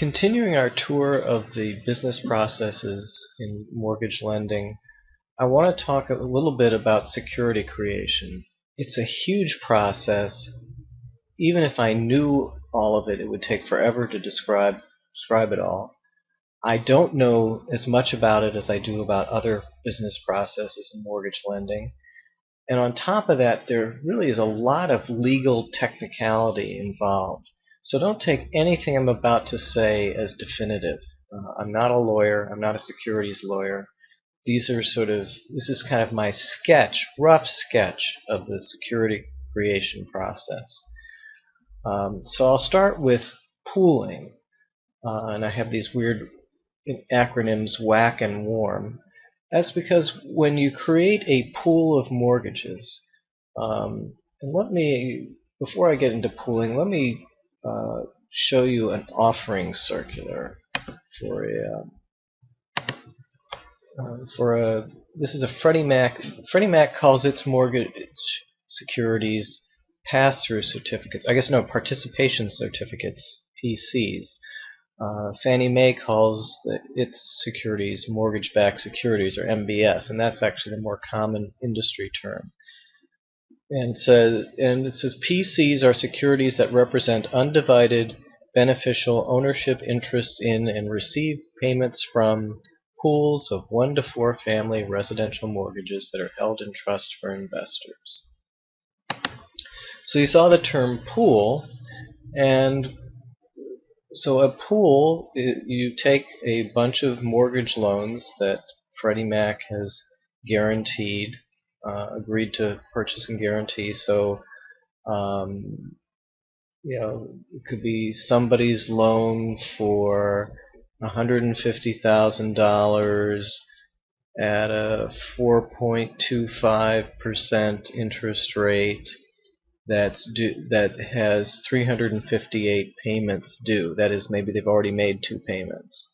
Continuing our tour of the business processes in mortgage lending, I want to talk a little bit about security creation. It's a huge process. Even if I knew all of it, it would take forever to describe it all. I don't know as much about it as I do about other business processes in mortgage lending. And on top of that, there really is a lot of legal technicality involved. So don't take anything I'm about to say as definitive. I'm not a lawyer. I'm not a securities lawyer. This is kind of my rough sketch of the security creation process. So I'll start with pooling. And I have these weird acronyms, WAC and WARM. That's because when you create a pool of mortgages, before I get into pooling, let me show you an offering circular this is a Freddie Mac. Freddie Mac calls its mortgage securities pass-through certificates. Participation certificates, PCs. Fannie Mae calls its securities mortgage-backed securities, or MBS, and that's actually the more common industry term. And it says PCs are securities that represent undivided beneficial ownership interests in and receive payments from pools of 1 to 4 family residential mortgages that are held in trust for investors. So you saw the term pool, and so a pool, you take a bunch of mortgage loans that Freddie Mac has guaranteed, agreed to purchase and guarantee. So, it could be somebody's loan for $150,000 at a 4.25% interest rate that has 358 payments due. That is, maybe they've already made 2 payments.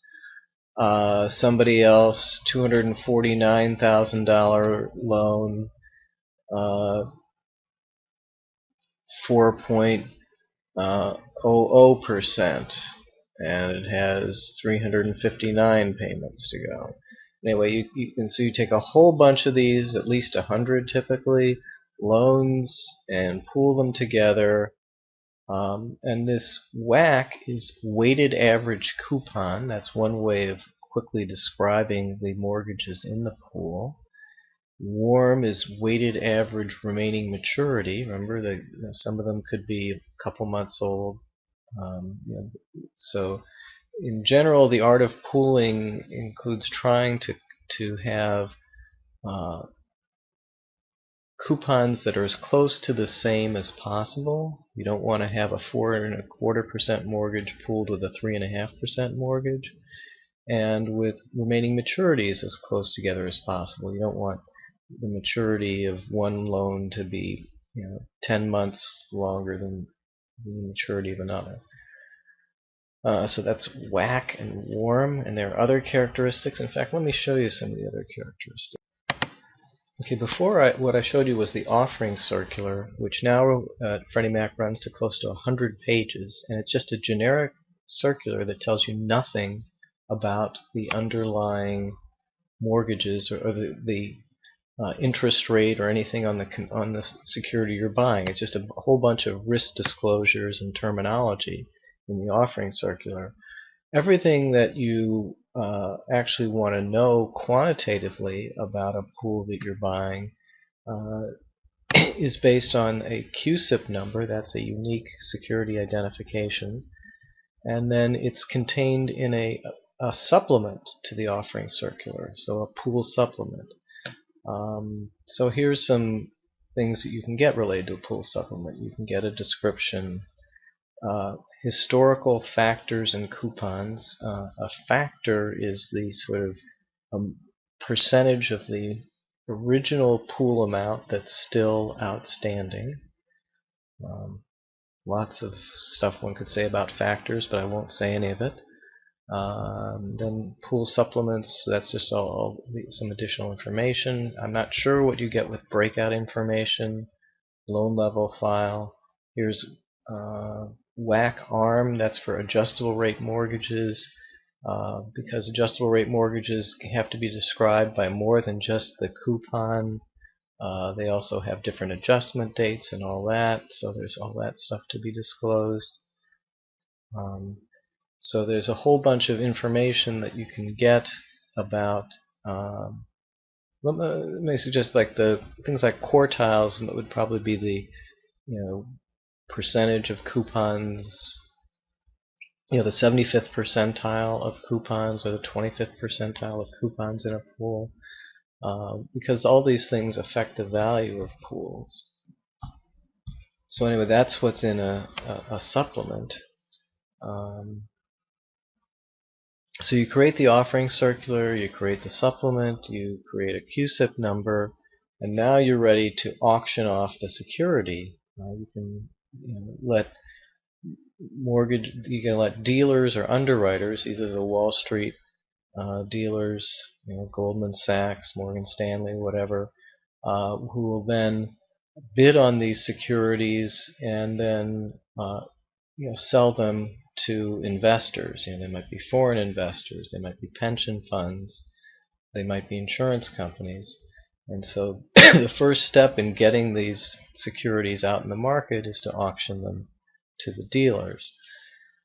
Somebody else, $249,000 loan, 4.00%, and it has 359 payments to go. Anyway, so you take a whole bunch of these, at least 100 typically, loans, and pool them together. And this WAC is weighted average coupon. That's one way of quickly describing the mortgages in the pool. WARM is weighted average remaining maturity. Remember that some of them could be a couple months old. So in general, the art of pooling includes trying to have coupons that are as close to the same as possible. You don't want to have a 4.25% mortgage pooled with a 3.5% mortgage, and with remaining maturities as close together as possible. You don't want the maturity of one loan to be 10 months longer than the maturity of another. So that's WAC and WARM, and there are other characteristics. In fact, let me show you some of the other characteristics. Okay, what I showed you was the offering circular, which now Freddie Mac runs to close to 100 pages, and it's just a generic circular that tells you nothing about the underlying mortgages or the interest rate or anything on the security you're buying. It's just a whole bunch of risk disclosures and terminology in the offering circular. Everything that you actually want to know quantitatively about a pool that you're buying is based on a CUSIP number. That's a unique security identification, and then it's contained in a supplement to the offering circular, so a pool supplement. So here's some things that you can get related to a pool supplement. You can get a description, historical factors and coupons. A factor is the sort of percentage of the original pool amount that's still outstanding. Lots of stuff one could say about factors, but I won't say any of it. Then pool supplements, that's just some additional information. I'm not sure what you get with breakout information. Loan level file. Here's WAC ARM, that's for adjustable rate mortgages, because adjustable rate mortgages have to be described by more than just the coupon. They also have different adjustment dates and all that, so there's all that stuff to be disclosed. So there's a whole bunch of information that you can get about. Let me suggest like the things like quartiles would probably be the percentage of coupons, the 75th percentile of coupons or the 25th percentile of coupons in a pool, because all these things affect the value of pools. So anyway, that's what's in a supplement. So you create the offering circular, you create the supplement, you create a CUSIP number, and now you're ready to auction off the security. You can let dealers or underwriters, either the Wall Street dealers, Goldman Sachs, Morgan Stanley, whatever, who will then bid on these securities and then sell them to investors. They might be foreign investors, they might be pension funds, they might be insurance companies. And so the first step in getting these securities out in the market is to auction them to the dealers.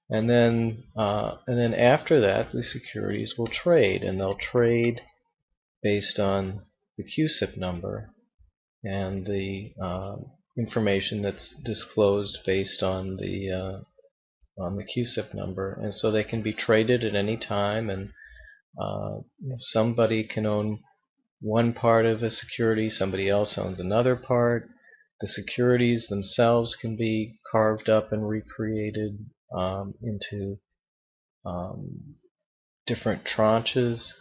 And then after that, the securities will trade, and they'll trade based on the CUSIP number and the information that's disclosed based on the CUSIP number. And so they can be traded at any time, and somebody can own one part of a security, somebody else owns another part. The securities themselves can be carved up and recreated into different tranches.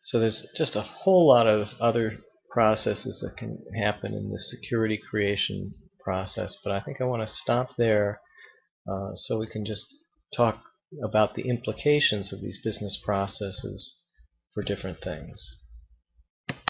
So there's just a whole lot of other processes that can happen in the security creation process, but I think I want to stop there so we can just talk about the implications of these business processes for different things.